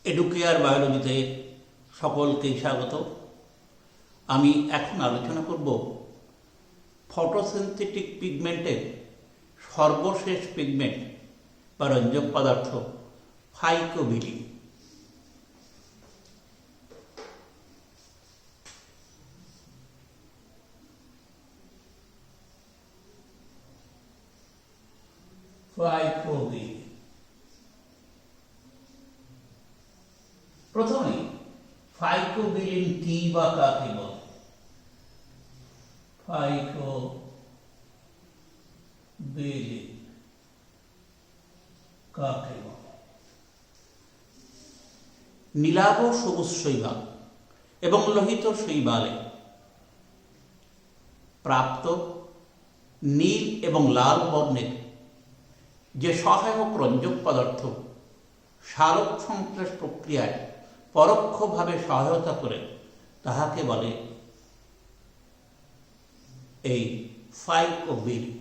Educare বায়োলজিতে সকলকেই স্বাগত। আমি এখন আলোচনা করব ফটোসিনথেটিক পিগমেন্টের সর্বশেষ পিগমেন্ট বা রঞ্জক পদার্থ ফাইকোবিলিন। ফাইকোবিলিন প্রথমে ফাইকোবিলিন কি বা কাকে বলে? ফাইকোবিলিন কাকে বলে? নীলাভ সবুজ শৈবাল এবং লোহিত শৈবালে প্রাপ্ত নীল এবং লাল বর্ণের যে সহায়ক রঞ্জক পদার্থ সালোক সংশ্লেষ প্রক্রিয়ায় পরোক্ষভাবে সহায়তা করে তাহাকে বলে এই ফাইকোবিলিন।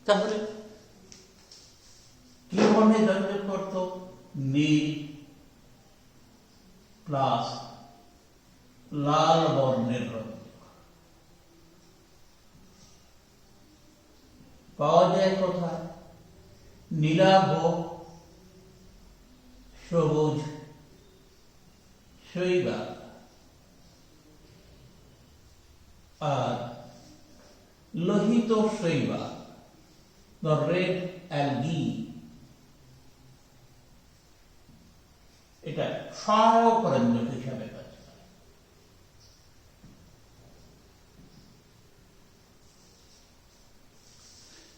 তাহলে কি ধরনের রঞ্জক পদার্থ? নীল প্লাস লাল বর্ণের রঞ্জক পাওয়া যায় কোথায়? নীলাভ সবুজ শৈবাল আর লোহিত শৈবাল, the red algae, এটা সহায়ক রঞ্জক হিসাবে কাজ করে।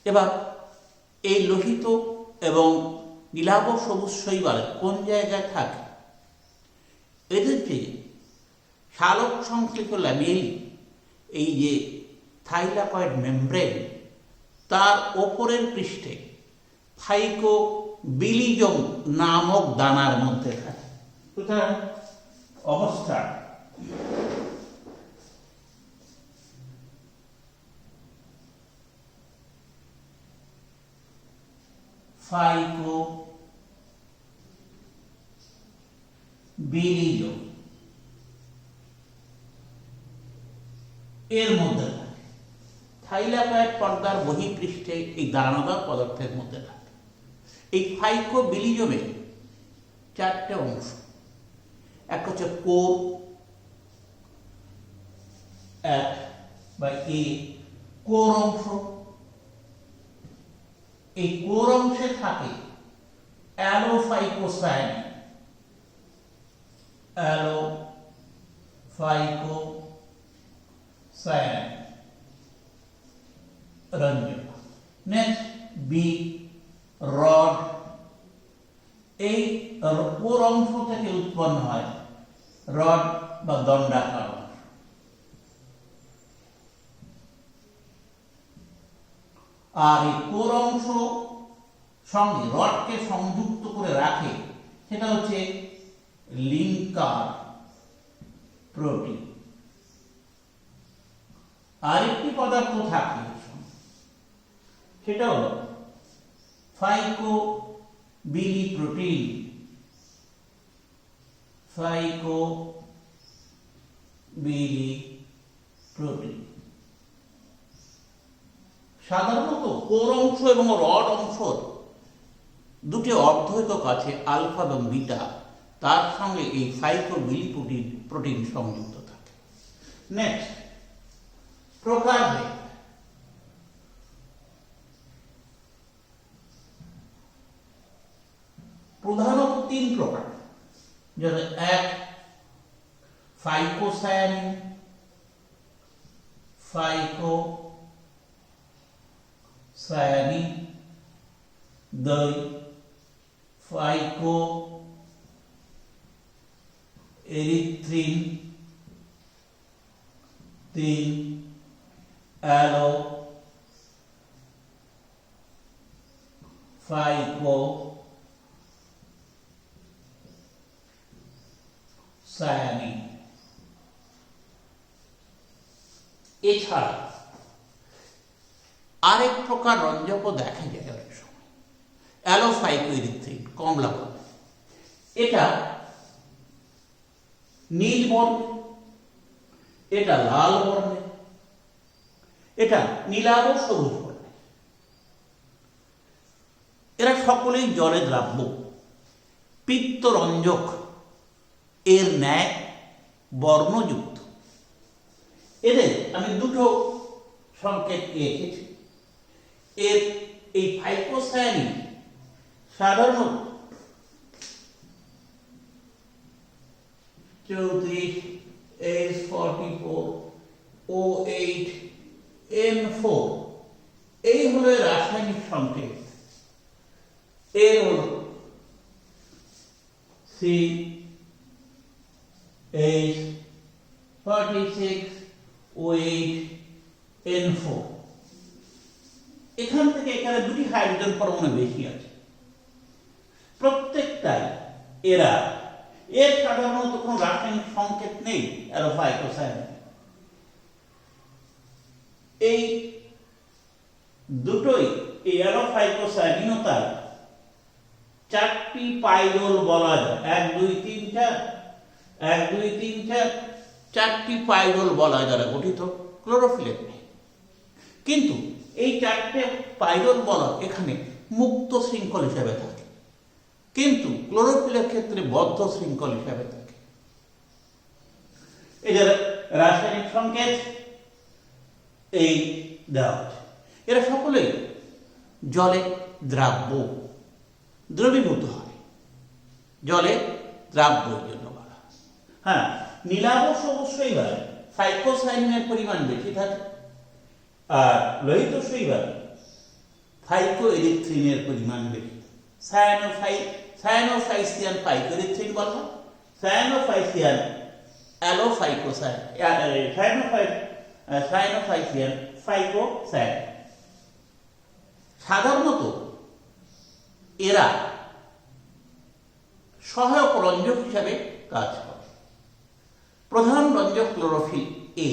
এবার এই লোহিত এবং নীলাভ সবুজ শৈবাল কোন জায়গায় থাকে? এদের যে সালোক সংশ্লেষ ল্যামেলি, এই যে থাইলাকয়েড মেমব্রেন, তার ওপরের পৃষ্ঠে ফাইকোবিলিজম নামক দানার মধ্যে থাকে। সুতরাং অবস্থা ফাইকোবিলিজম এর মধ্যে থাকে। থাইলাকয়েড পর্দার বহিঃপৃষ্ঠে এই দানাদার পদার্থের মধ্যে থাকে। এই ফাইকোবিলিজমে চারটে অংশ। এক হচ্ছে কোর, এক বা কোর অংশ। এই কোর অংশে থাকে অ্যালোফাইকোসায়ানিন, রঞ্জক। Next B rod. এই কোর অংশ থেকে উৎপন্ন হয় রড বা দণ্ডাকার অংশ। আর এই কোর অংশ সঙ্গে রডকে সংযুক্ত করে রাখে সেটা হচ্ছে লিঙ্কার প্রোটিন। আরেকটি পদার্থ থাকে সেটা হলো ফাইকোবিলিপ্রোটিন। ফাইকোবিলিপ্রোটিন সাধারণত কোর অংশ এবং রড অংশর দুটি অর্ধেকক আছে, আলফা এবং বিটা। তার সঙ্গে এই ফাইকোবিলিপ্রোটিন সংযুক্ত থাকে। নেক্সট প্রকারভেদ। প্রধানত তিন প্রকার, যেমন এক ফাইকোসায়ানিন, দুই ফাইকোএরিথ্রিন, তিন অ্যালোফাইকোসায়ানিন। এছাড়া আরেক প্রকার রঞ্জকও দেখা যায় অনেক সময়। অ্যালোফাইকোএরিথ্রিন কমলা বর্ণ, এটা নীল বর্ণে, এটা লাল বর্ণে, এটা নীলাভ সবুজ বর্ণে। এরা সকলেই জলে দ্রাব্য, পিত্তরঞ্জক এর ন্যায় বর্ণযুক্ত। এদের আমি দুটো সংকেত লিখেছি। এর এই ফাইকোসায়ানিন সাধারণত 34H44O8N4 এই হলো রাসায়নিক সংকেত। এর হল CH46O8N4। এখান থেকে এখানে দুটি হাইড্রোজেন পরমাণু বেশি আছে। প্রত্যেকটাই এরা এর সাধারণত কোনো রাসায়নিক সংকেত নেই অ্যালোফাইকোসায়ানিন। এই দুটোই এই অ্যালোফাইকোসায়ানিনতার 4টি পাইরোল বলা যায়। 1 2 3 4 1 2 3 4 4টি পাইরোল বলা দ্বারা গঠিত, ক্লোরোফিলের নেই। কিন্তু এই 4টে পাইরোল বলা এখানে মুক্ত শৃঙ্খল হিসেবে থাকে, কিন্তু ক্লোরোফিলের ক্ষেত্রে বদ্ধ শৃঙ্খল হিসেবে থাকে। এদের রাসায়নিক সংকেত এই দেওয়া আছে। এরা সকলেই জলে দ্রাব্য, দ্রবীভূত হয়, জলে দ্রাব্য জন্য বলা। হ্যাঁ, নীলাভ অবশ্যই হয়, ফাইকোসায়ানিনের পরিমাণ বেশি থাকে, আর লোহিত শৈবাল ফাইকোএরিথ্রিনের পরিমাণ বেশি। সায়ানোফাইসিয়ান ফাইকোএরিথ্রিন বলা হয়, সায়ানোফাইসিয়ান সায়ানোফাইসিয়ান ফাইকোসায়ান। সাধারণত এরা সহায়ক রঞ্জক হিসাবে কাজ করে। প্রধান রঞ্জক ক্লোরোফিল এ।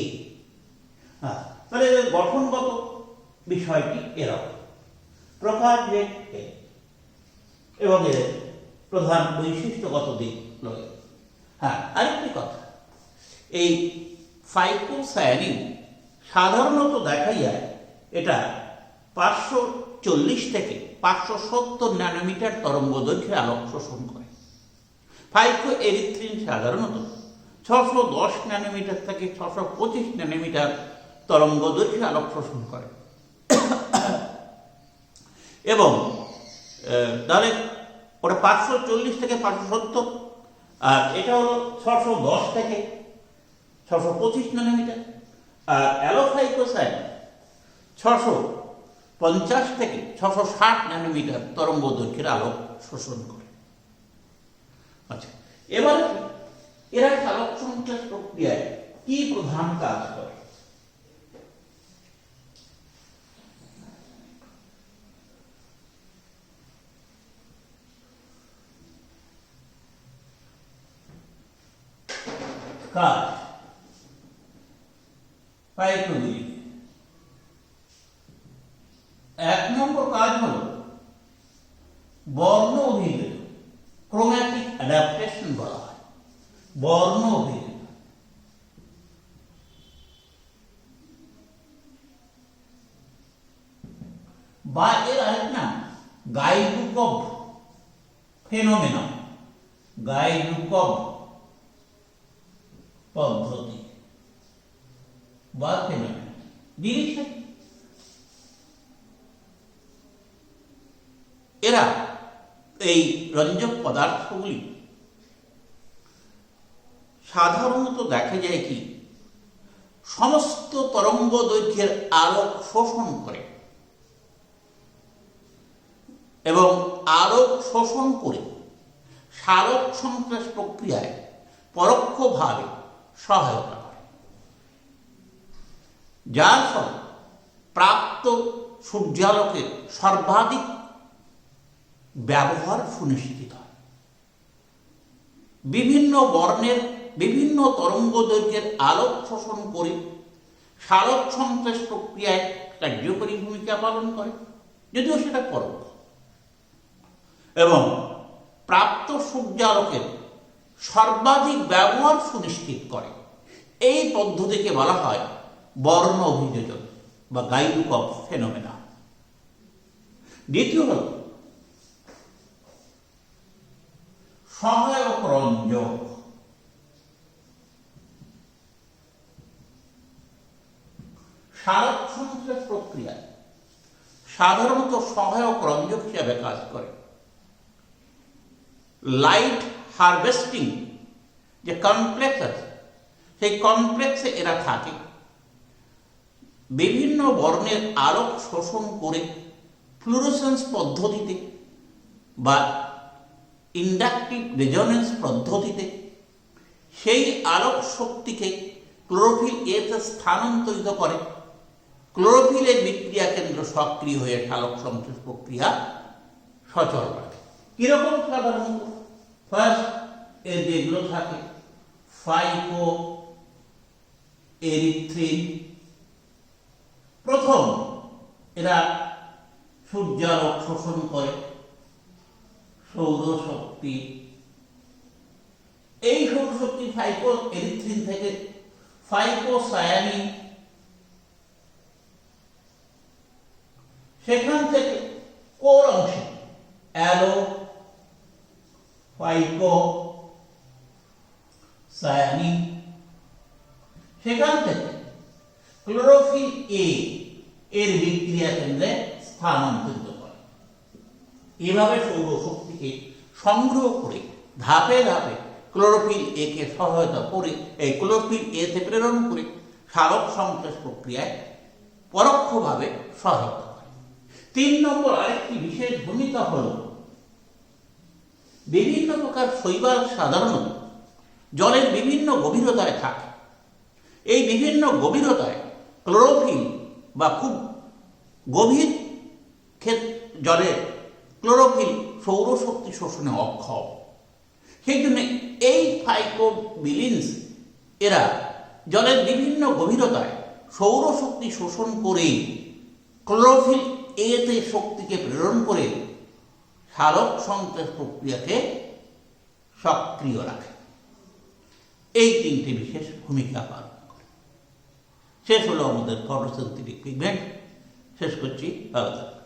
তাহলে এদের গঠনগত বিষয়টি এরকম, প্রকার যে এবং এদের প্রধান বৈশিষ্ট্যগত দিক রয়েছে। হ্যাঁ, আরেকটি কথা, এই ফাইকোসায়ানিন সাধারণত দেখা যায় এটা 540 থেকে 570 ন্যানোমিটার তরঙ্গ দৈর্ঘ্যে আলোক শোষণ করে। ফাইকোএরিথ্রিন সাধারণত 610 ন্যানোমিটার থেকে 625 ন্যানোমিটার তরঙ্গ দৈর্ঘ্যে আলোক শোষণ করে। এবং তাহলে ওটা 540 থেকে 570, আর এটা হলো 610 থেকে 625 ন্যানোমিটার। আর অ্যালোফাইকোসায়ানিন 650 থেকে 660 ন্যানোমিটার তরঙ্গ দৈর্ঘ্যের আলোক শোষণ করে। আচ্ছা, এবারে এরা আলোক সংশ্লেষ প্রক্রিয়ায় কি প্রধান কাজ করে? কাজ পাইকোবিলিটি। 1 নম্বর কাজ হল বর্ণ অভিভেদ, ক্রোম্যাটিক অ্যাডাপ্টেশন বলা হয়। বর্ণ অভিভেদ বা এর আরেক নাম গাইডুকভ ফেনোমেনন, গাইডুকভ পদ্ধতি বা ফেনোমেনন। জিনিসটা এরা এই রঞ্জক পদার্থগুলি সাধারণত দেখা যায় কি সমস্ত তরঙ্গ দৈর্ঘ্যের আলোক শোষণ করে এবং আলোক শোষণ করে সালোক সংশ্লেষ প্রক্রিয়ায় পরোক্ষভাবে সহায়তা করে, যার ফলে প্রাপ্ত সূর্যালোকের সর্বাধিক ব্যবহার সুনিশ্চিত হয়। বিভিন্ন বর্ণের বিভিন্ন তরঙ্গ দৈর্ঘ্যের আলোক শোষণ করে সালোক সংশ্লেষ প্রক্রিয়ায় কার্যকরী ভূমিকা পালন করে, যদিও সেটা পরোক্ষ। এবং প্রাপ্ত সূর্যালোকের সর্বাধিক ব্যবহার সুনিশ্চিত করে। এই পদ্ধতিকে বলা হয় বর্ণ অভিযোজন বা গাইডুক অফ ফেনোমেনা। দ্বিতীয় হল সহায়ক রঞ্জক। সালোক সংশ্লেষ প্রক্রিয়ায় সাধারণত সহায়ক রঞ্জক হিসাবে কাজ করে। লাইট হারভেস্টিং যে কমপ্লেক্স আছে, সেই কমপ্লেক্সে এরা থাকে। বিভিন্ন বর্ণের আলোক শোষণ করে ফ্লুরোসেন্স পদ্ধতিতে বা ইন্ডাকটিভ রেজোনেন্স পদ্ধতিতে সেই আলোক শক্তিকে ক্লোরোফিল এতে স্থানান্তরিত করে। ক্লোরোফিলের বিক্রিয়া কেন্দ্র সক্রিয় হয়ে সালোক সংশ্লেষ প্রক্রিয়া সচল রাখে। কিরকম? সাধারণত ফার্স্ট এর যেগুলো থাকে ফাইকো এরিথ্রিন, প্রথম এরা সূর্যালোক শোষণ করে, সৌরশক্তি। এই সৌরশক্তি ফাইকো এরিথ্রিন থেকে ফাইকোসায়ানিন, সেখান থেকে কোর অংশে অ্যালো ফাইকো সায়ানিন, সেখান থেকে ক্লোরোফিল এ এর বিক্রিয়া কেন্দ্রে স্থানান্তরিত করে। এভাবে সৌরশক্তিকে সংগ্রহ করে ধাপে ধাপে ক্লোরোফিল এ কে সহায়তা করে এই ক্লোরোফিল এ তে প্রেরণ করে সালোক সংশ্লেষ প্রক্রিয়ায় পরোক্ষভাবে সহায়তা করে। 3 নম্বর আরেকটি বিশেষ ভূমিকা হল বিভিন্ন প্রকার শৈবাল সাধারণত জলের বিভিন্ন গভীরতায় থাকে। এই বিভিন্ন গভীরতায় ক্লোরোফিল বা খুব গভীর জলে ক্লোরোফিল সৌরশক্তি শোষণে অক্ষম। সেই জন্য এই ফাইকোবিলিনস এরা জলের বিভিন্ন গভীরতায় সৌরশক্তি শোষণ করে ক্লোরোফিল এতে শক্তিকে প্রেরণ করে সালোক সংশ্লেষ প্রক্রিয়াকে সক্রিয় রাখে। এই 3টি বিশেষ ভূমিকা পালন করে। শেষ হলো আমাদের ফটোসিনথেটিক পিগমেন্ট। শেষ করছি। ভালো থাকবেন।